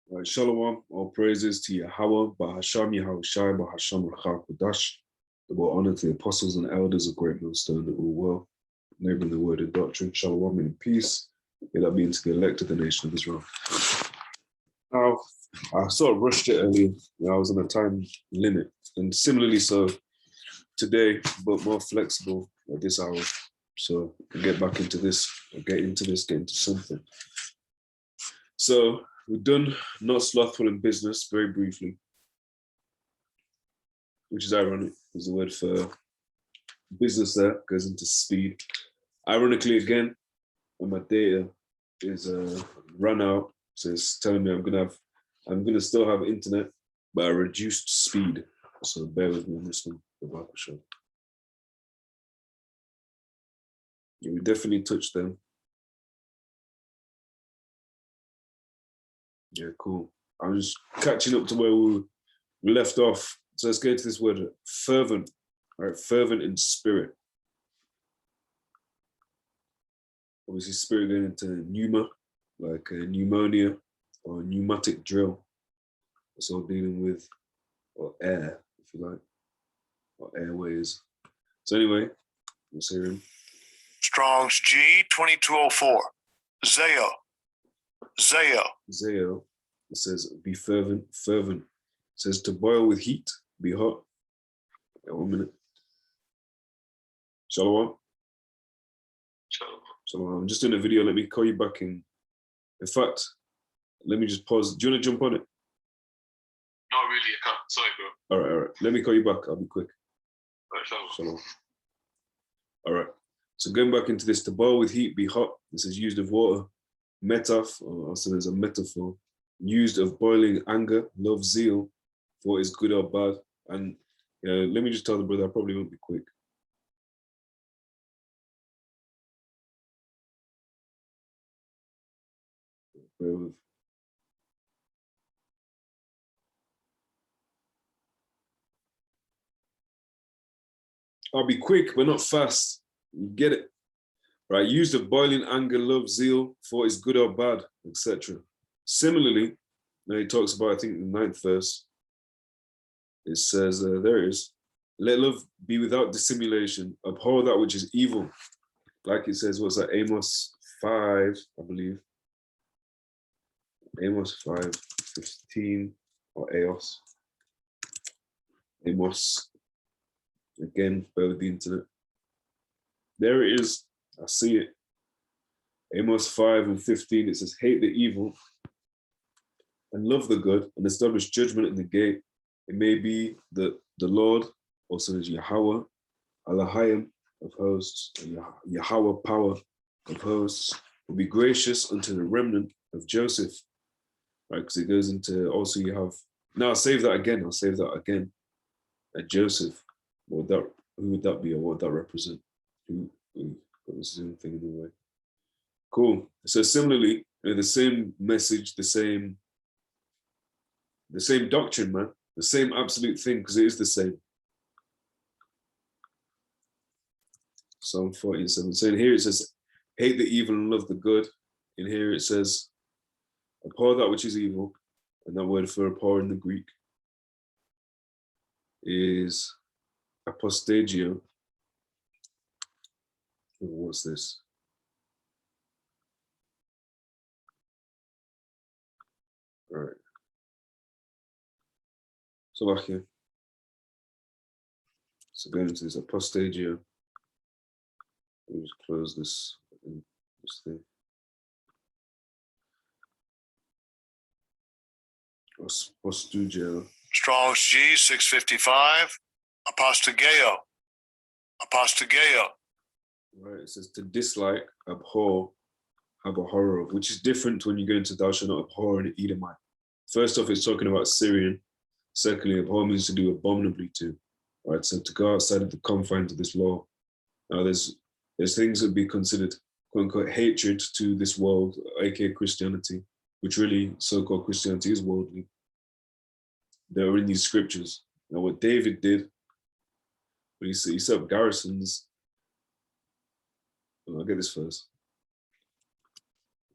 Right, Shalom, all praises to Yahawah, bahasham, Yahawashi, bahasham, Kodash. The more honor to the apostles and elders of Great Millstone that all well, enabling the word and doctrine. Shalom and peace. May that be into the elect of the nation of Israel. Now, I sort of rushed it earlier. I was on a time limit, and similarly so today, but more flexible at this hour. So I can get back into this, or get into something. So we've done not slothful in business very briefly, which is ironic because the word for business there goes into speed. Ironically, again, when my data is run out, so it's telling me I'm gonna still have internet, but at reduced speed. So bear with me on this one, the bahasham. Yeah, we definitely touched them. Yeah, cool. I'm just catching up to where we left off. So let's get to this word, fervent. All right, fervent in spirit. Obviously, spirit going into pneuma, like a pneumonia or a pneumatic drill. That's all dealing with, or air, if you like, or airways. So anyway, let's hear him. Strong's G 2204. Zeo. Zeo. It says, be fervent. Fervent. It says to boil with heat, be hot. Yeah, 1 minute. Shalom. Shalom. I'm just doing a video. Let me call you back in. In fact, let me just pause. Do you want to jump on it? Not really. I can't. Sorry, bro. All right. Let me call you back. I'll be quick. All right, Shalom. All right. So going back into this, to boil with heat, be hot. This is used of water. Metaph, or also there's a metaphor, used of boiling anger, love, zeal, for what is good or bad. And let me just tell the brother, I probably won't be quick. I'll be quick, but not fast. You get it? Right, used of boiling anger, love, zeal, for what is good or bad, etc. Similarly, when he talks about, I think, the 9th verse, it says, there it is, let love be without dissimulation, abhor that which is evil. Like it says, what's that, Amos 5, I believe. Amos 5:15, or Eos. Amos, again, bear with the internet. There it is, I see it. Amos 5:15, it says, hate the evil and love the good and establish judgment in the gate. It may be that the Lord, also as Yahawah, halalyam of hosts, Yahawah power of hosts, will be gracious unto the remnant of Joseph. Right, because it goes into, also you have, now I'll save that again. Joseph, who would that be, or what would that represent? Who got the Zoom thing in the way. Cool. So similarly, the same message, the same doctrine, man, the same absolute thing, because it is the same. Psalm 47. So in here it says, hate the evil and love the good. In here it says, abhor that which is evil. And that word for abhor in the Greek is apostagio. What's this? All right. Salachia. So going into this apostagio. Let me just close this thing. Apostagio. Strong's G 655. Apostageo. Right, it says to dislike, abhor, have a horror of, which is different when you go into thou shalt not abhor an Edomite. First off, it's talking about Syrian. Secondly, abhor means to do abominably to. Right, so to go outside of the confines of this law. Now there's things that would be considered quote unquote hatred to this world, aka Christianity, which really so-called Christianity is worldly. They're in these scriptures. Now what David did, when he set up garrisons, I'll get this first.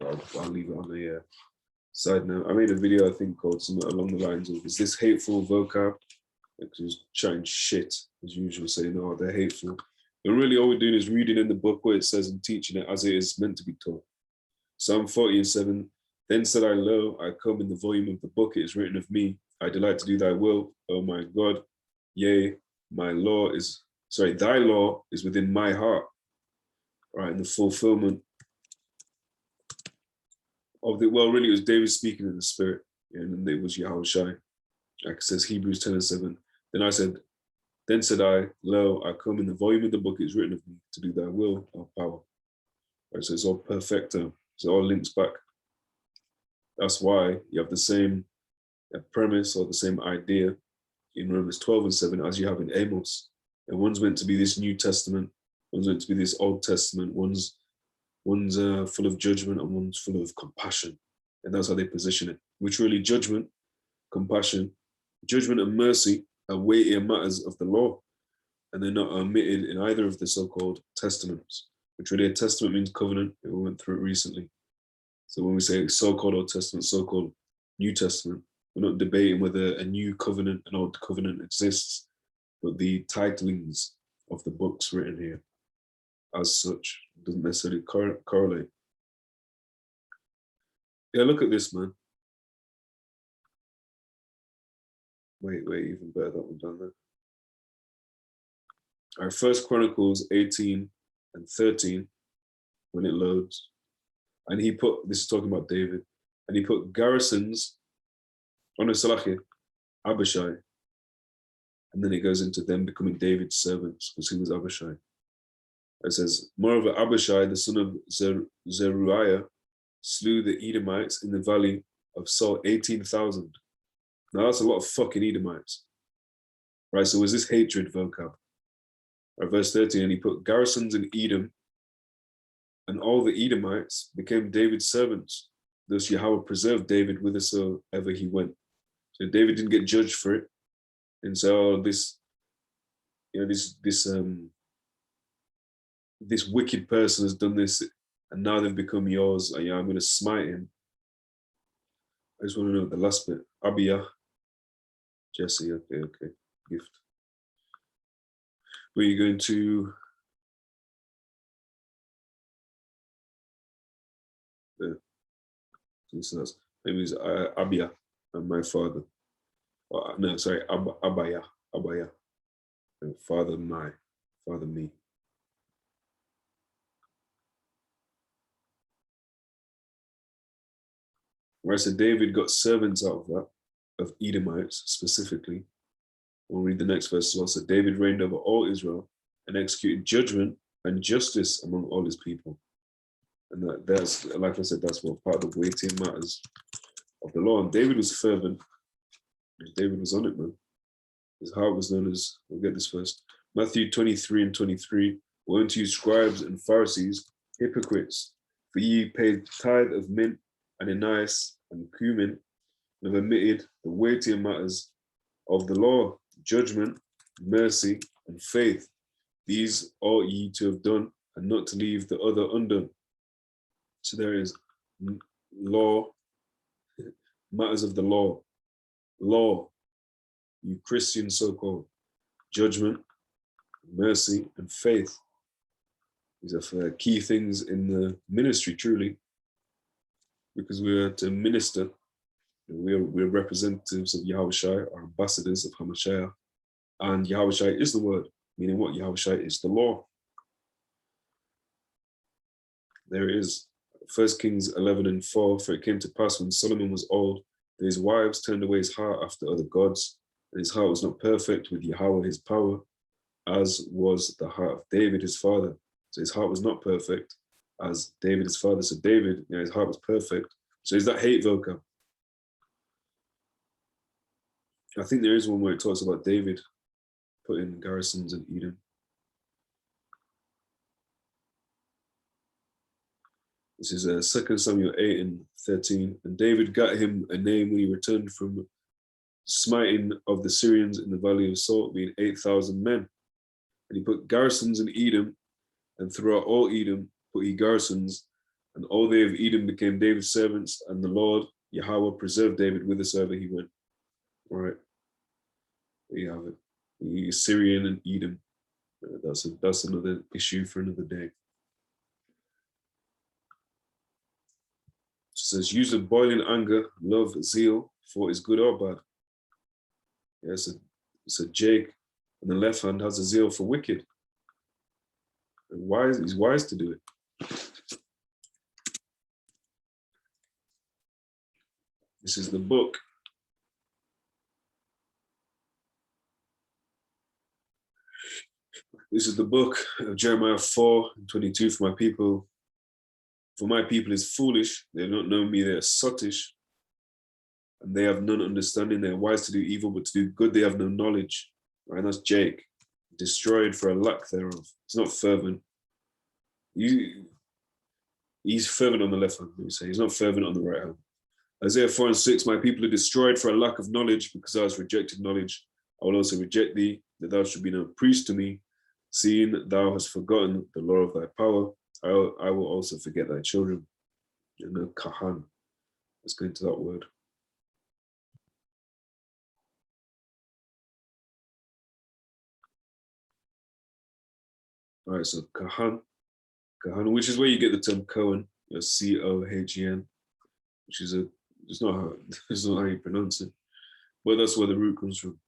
I'll leave it on the Side note, I made a video, I think, called something along the lines of, is this hateful vocab? Like, just chatting shit, as usual, saying, oh, they're hateful. And really all we're doing is reading in the book what it says and teaching it as it is meant to be taught. Psalm 40:7, then said I, lo, I come in the volume of the book, it is written of me. I delight to do thy will, O my God. Yea, thy law is within my heart. Right, in the fulfillment of the, well, really it was David speaking in the spirit, and it was Yahawashi. Like it says Hebrews 10:7. Then said I, lo, I come in the volume of the book, it is written of me to do thy will, our power. Right, so it's all perfecto. So it all links back. That's why you have the same premise or the same idea in Romans 12:7 as you have in Amos. And one's meant to be this New Testament, one's meant to be this Old Testament, one's full of judgment and one's full of compassion. And that's how they position it, which really judgment, compassion, judgment and mercy are weightier matters of the law. And they're not omitted in either of the so-called testaments, which really a testament means covenant. We went through it recently. So when we say so-called Old Testament, so-called New Testament, we're not debating whether a new covenant, an old covenant exists, but the titlings of the books written here as such doesn't necessarily correlate. Yeah, look at this, man. Wait, even better that one down there. All right, First Chronicles 18 and 13, when it loads. And he put, this is talking about David, and he put garrisons on a Salaki, Abishai. And then it goes into them becoming David's servants, because he was Abishai. It says, moreover, Abishai, the son of Zeruiah, slew the Edomites in the valley of Salt, 18,000. Now that's a lot of fucking Edomites. Right, so was this hatred vocab? Right, verse 13, and he put garrisons in Edom, and all the Edomites became David's servants. Thus Yahawah preserved David whithersoever he went. So David didn't get judged for it. And so this wicked person has done this, and now they've become yours. And yeah, I'm going to smite him. I just want to know the last bit. Abiyah, Jesse, okay, gift. Were you going to? So that's maybe it's Abiyah, and my father. No, sorry, Abaya, and father me. Right, so David got servants out of that, of Edomites specifically. We'll read the next verse as well. So David reigned over all Israel and executed judgment and justice among all his people. And that's, like I said, that's what part of the weightier matters of the law. And David was fervent. David was on it, man. His heart was known as, we'll get this first. Matthew 23 and 23. Woe unto you, scribes and Pharisees, hypocrites, for ye paid tithe of mint and anise and cumin, and have omitted the weightier matters of the law, judgment, mercy, and faith. These ought ye to have done, and not to leave the other undone. So there is law, matters of the law, you Christians so-called, judgment, mercy, and faith. These are key things in the ministry, truly, because we are to minister. We're representatives of Yahawashi, our ambassadors of Hamashiach, and Yahawashi is the word, meaning what? Yahawashi is the law. There it is. 1 Kings 11 and 4, for it came to pass when Solomon was old, that his wives turned away his heart after other gods, and his heart was not perfect with Yahawah his power, as was the heart of David his father. So his heart was not perfect as David his father. So David, his heart was perfect. So is that hate vocab? I think there is one where it talks about David putting garrisons in Edom. This is 2 Samuel 8 and 13. And David got him a name when he returned from smiting of the Syrians in the valley of Salt, being 8,000 men. And he put garrisons in Edom, and throughout all Edom put he garrisons, and all they of Edom became David's servants, and the Lord Yahawah preserved David whithersoever he went. All right, there you have it. The Syrian and Edom. That's another issue for another day. It says, use of boiling anger, love, zeal, for is good or bad. Yeah, so Jake on the left hand has a zeal for wicked. And he's wise to do it. This is the book. This is the book of Jeremiah 4:22. For my people is foolish. They don't know me. They are sottish. And they have none understanding. They are wise to do evil, but to do good they have no knowledge. Right, and that's Jake. Destroyed for a lack thereof. He's not fervent. He's fervent on the left hand, let me say. He's not fervent on the right hand. Isaiah 4:6, my people are destroyed for a lack of knowledge, because thou hast rejected knowledge. I will also reject thee, that thou should be no priest to me, seeing that thou hast forgotten the law of thy power. I will also forget thy children. And no kahan. Let's go into that word. All right, so kahan, which is where you get the term Cohen, C-O-H-E-N, which is it's not how you pronounce it, but that's where the root comes from.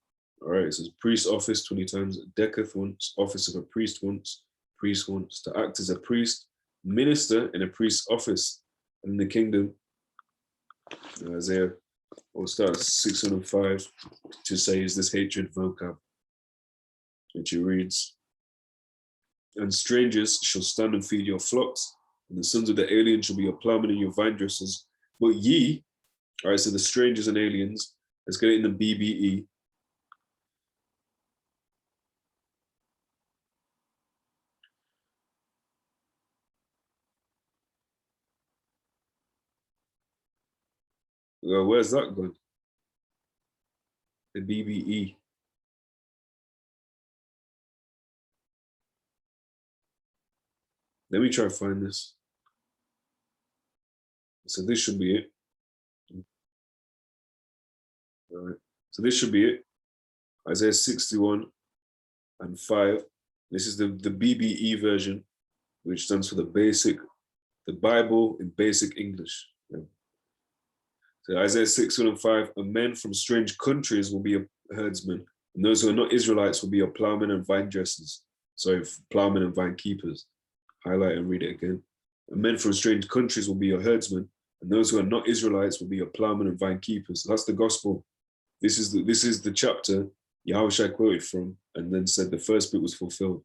All right, it says priest office 20 times, deceth once, office of a priest once, priest once, to act as a priest, minister in a priest's office in the kingdom. Isaiah will start 605 to say, is this hatred vocab, which he reads, and strangers shall stand and feed your flocks, and the sons of the alien shall be your plowmen and your vine dressers. But ye, all right, so the strangers and aliens, let's get it in the BBE. Where's that going? The BBE. Let me try to find this. So this should be it. All right. So this should be it. Isaiah 61 and 5. This is the BBE version, which stands for the Bible in basic English. Yeah. So Isaiah 61 and 5, and men from strange countries will be a herdsman, and those who are not Israelites will be your plowmen and vine dressers. Sorry, plowmen and vine keepers. Highlight and read it again. And men from strange countries will be your herdsmen, and those who are not Israelites will be your plowmen and vine keepers. That's the gospel. This is the chapter Yahawashi quoted from, and then said the first bit was fulfilled.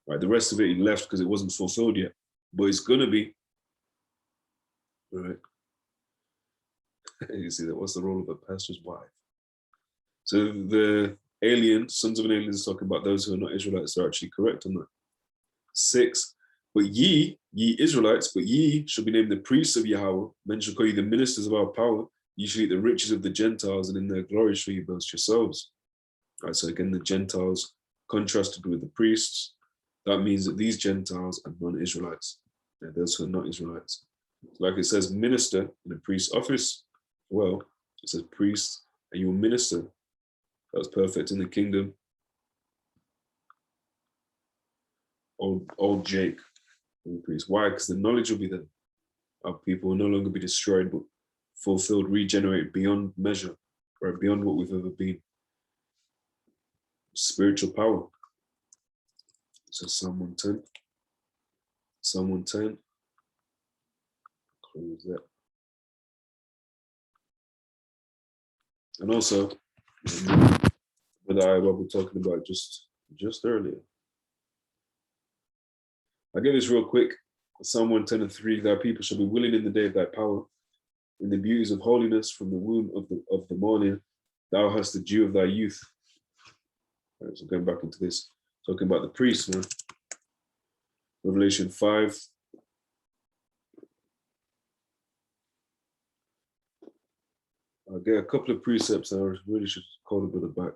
Right, the rest of it he left because it wasn't fulfilled yet, but it's gonna be. All right. You see that? What's the role of a pastor's wife? So the sons of an alien is talking about those who are not Israelites. Are actually correct on that. 6, but ye Israelites, but ye shall be named the priests of Yahawah. Men shall call you the ministers of our power. You shall eat the riches of the Gentiles, and in their glory shall you boast yourselves. All right, so again, the Gentiles contrasted with the priests. That means that these Gentiles are non-Israelites. Yeah, those who are not Israelites. Like it says, minister in a priest's office. Well, it says priest, and you will minister. That's perfect in the kingdom. Old Jake, the priest. Why? Because the knowledge will be there. Our people will no longer be destroyed, but fulfilled, regenerated beyond measure, right? Beyond what we've ever been. Spiritual power. So Psalm 110. Psalm 110. Close that. And also, what we're talking about just earlier. I'll get this real quick. Psalm 110 and 3, thy people shall be willing in the day of thy power. In the beauties of holiness from the womb of the morning, thou hast the dew of thy youth. All right, so going back into this, talking about the priests, man. Revelation 5. I'll get a couple of precepts and I really should call the brother back.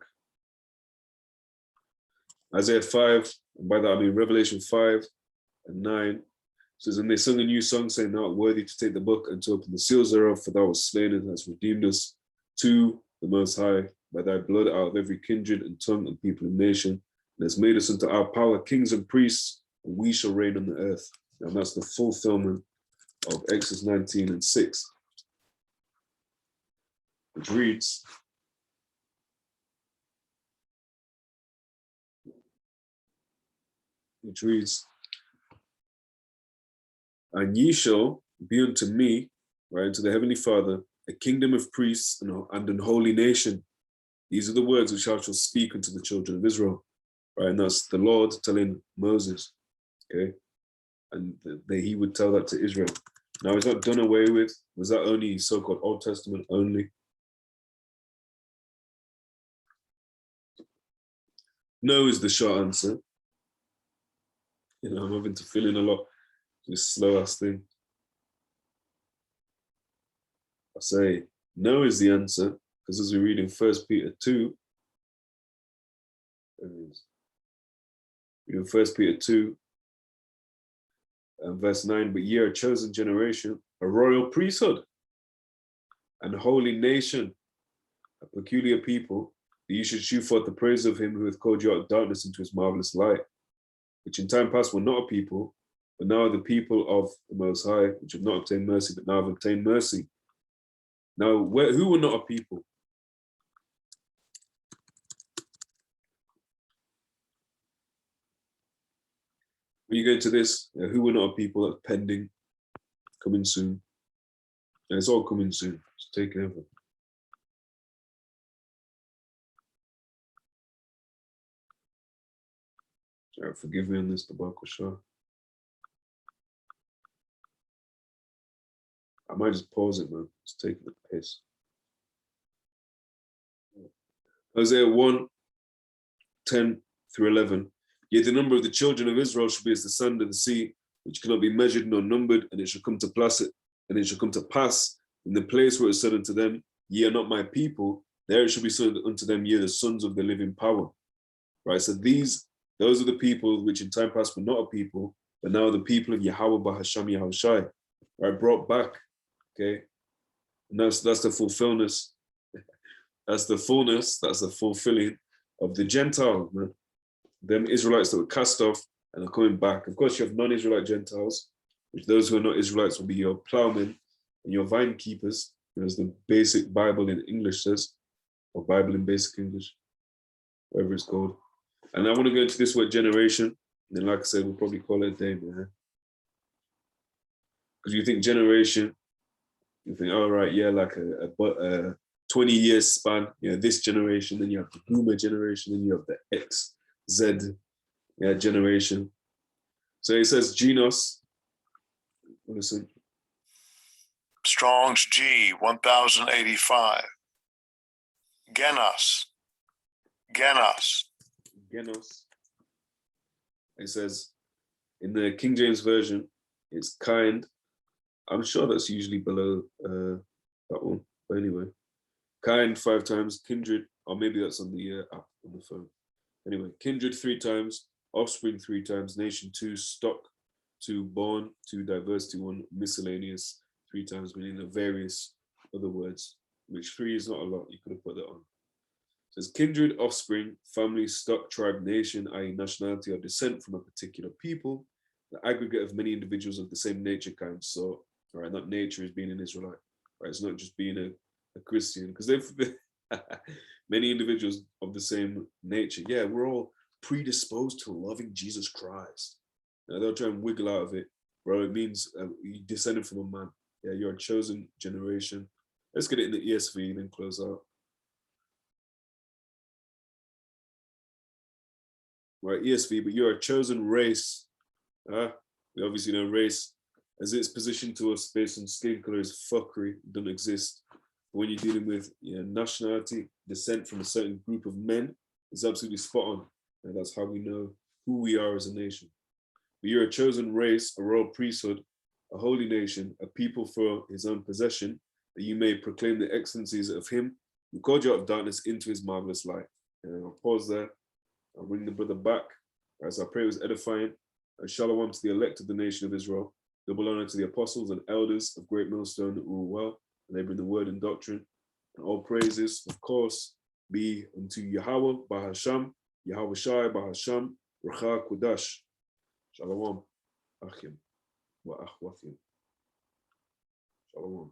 Isaiah 5, and by that I mean Revelation 5 and 9. says, and they sung a new song, saying, thou art worthy to take the book and to open the seals thereof, for thou wast slain and hast redeemed us to the Most High by thy blood out of every kindred and tongue and people and nation, and hast made us unto our power kings and priests, and we shall reign on the earth. And that's the fulfillment of Exodus 19:6, which reads, and ye shall be unto me, right, unto the Heavenly Father, a kingdom of priests and an holy nation. These are the words which I shall speak unto the children of Israel, right? And that's the Lord telling Moses, okay? And he would tell that to Israel. Now, is that done away with? Was that only so-called Old Testament only? No is the short answer. You know, I'm having to fill in a lot. This slow ass thing. I say no is the answer, because as we read in 1 Peter 2, in 1 Peter 2, verse 9, but ye are a chosen generation, a royal priesthood, and holy nation, a peculiar people, that ye should shew forth the praise of him who hath called you out of darkness into his marvelous light, which in time past were not a people, but now are the people of the Most High, which have not obtained mercy, but now have obtained mercy. Now, who were not a people? When you go into this, who were not a people? That's pending, coming soon. And it's all coming soon. It's taking over. All right, forgive me on this, the Baruch Shah. I might just pause it, man. It's taking the piss. Isaiah 1:10-11. Yet the number of the children of Israel shall be as the sand of the sea, which cannot be measured nor numbered, and it shall come to pass in the place where it said unto them, ye are not my people, there it shall be said unto them, ye are the sons of the living power. Right? So those are the people which in time past were not a people, but now the people of Yahawah, bahasham, Yahawashi, right? Brought back. Okay. And that's the fulfillment. That's the fullness, that's the fulfilling of the Gentiles, man. Them Israelites that were cast off and are coming back. Of course, you have non-Israelite Gentiles, which those who are not Israelites will be your plowmen and your vine keepers, as the basic Bible in English says, or Bible in basic English, whatever it's called. And I want to go into this word generation. And then, like I said, we'll probably call it a day, man. Because you think generation, you think, all right, yeah, like a 20-year span, this generation, then you have the boomer generation, then you have the X, Z generation. So it says Genos. Listen. Strong's G 1085. Genos. It says in the King James Version, it's kind. I'm sure that's usually below that one. But anyway, kind 5 times, kindred, or maybe that's on the app on the phone. Anyway, kindred 3 times, offspring 3 times, nation 2, stock 2, born 2, diversity 1, miscellaneous 3 times, meaning the various other words, which 3 is not a lot. You could have put that on. It says kindred, offspring, family, stock, tribe, nation, i.e. nationality or descent from a particular people, the aggregate of many individuals of the same nature kind. So, all right, that nature is being an Israelite. Right? It's not just being a Christian, because they've many individuals of the same nature. Yeah, we're all predisposed to loving Jesus Christ. Now, they'll try and wiggle out of it. Bro, it means you descended from a man. Yeah, you're a chosen generation. Let's get it in the ESV and then close out. Right, ESV, but you're a chosen race. We obviously know race, as it's positioned to us based on skin color, is fuckery. It doesn't exist. When you're dealing with nationality, descent from a certain group of men, it's absolutely spot on. And that's how we know who we are as a nation. But you're a chosen race, a royal priesthood, a holy nation, a people for his own possession, that you may proclaim the excellencies of him who called you out of darkness into his marvelous light. And I'll pause there. I'll bring the brother back. As I pray it was edifying. And shalom to the elect of the nation of Israel. Double honor to the apostles and elders of Great Millstone that rule well, and they bring the word and doctrine. And all praises, of course, be unto Yahawah, bahasham, Yahawashi, bahasham, Racha Kudash. Shalom, Achim, wa Achwathim. Shalom.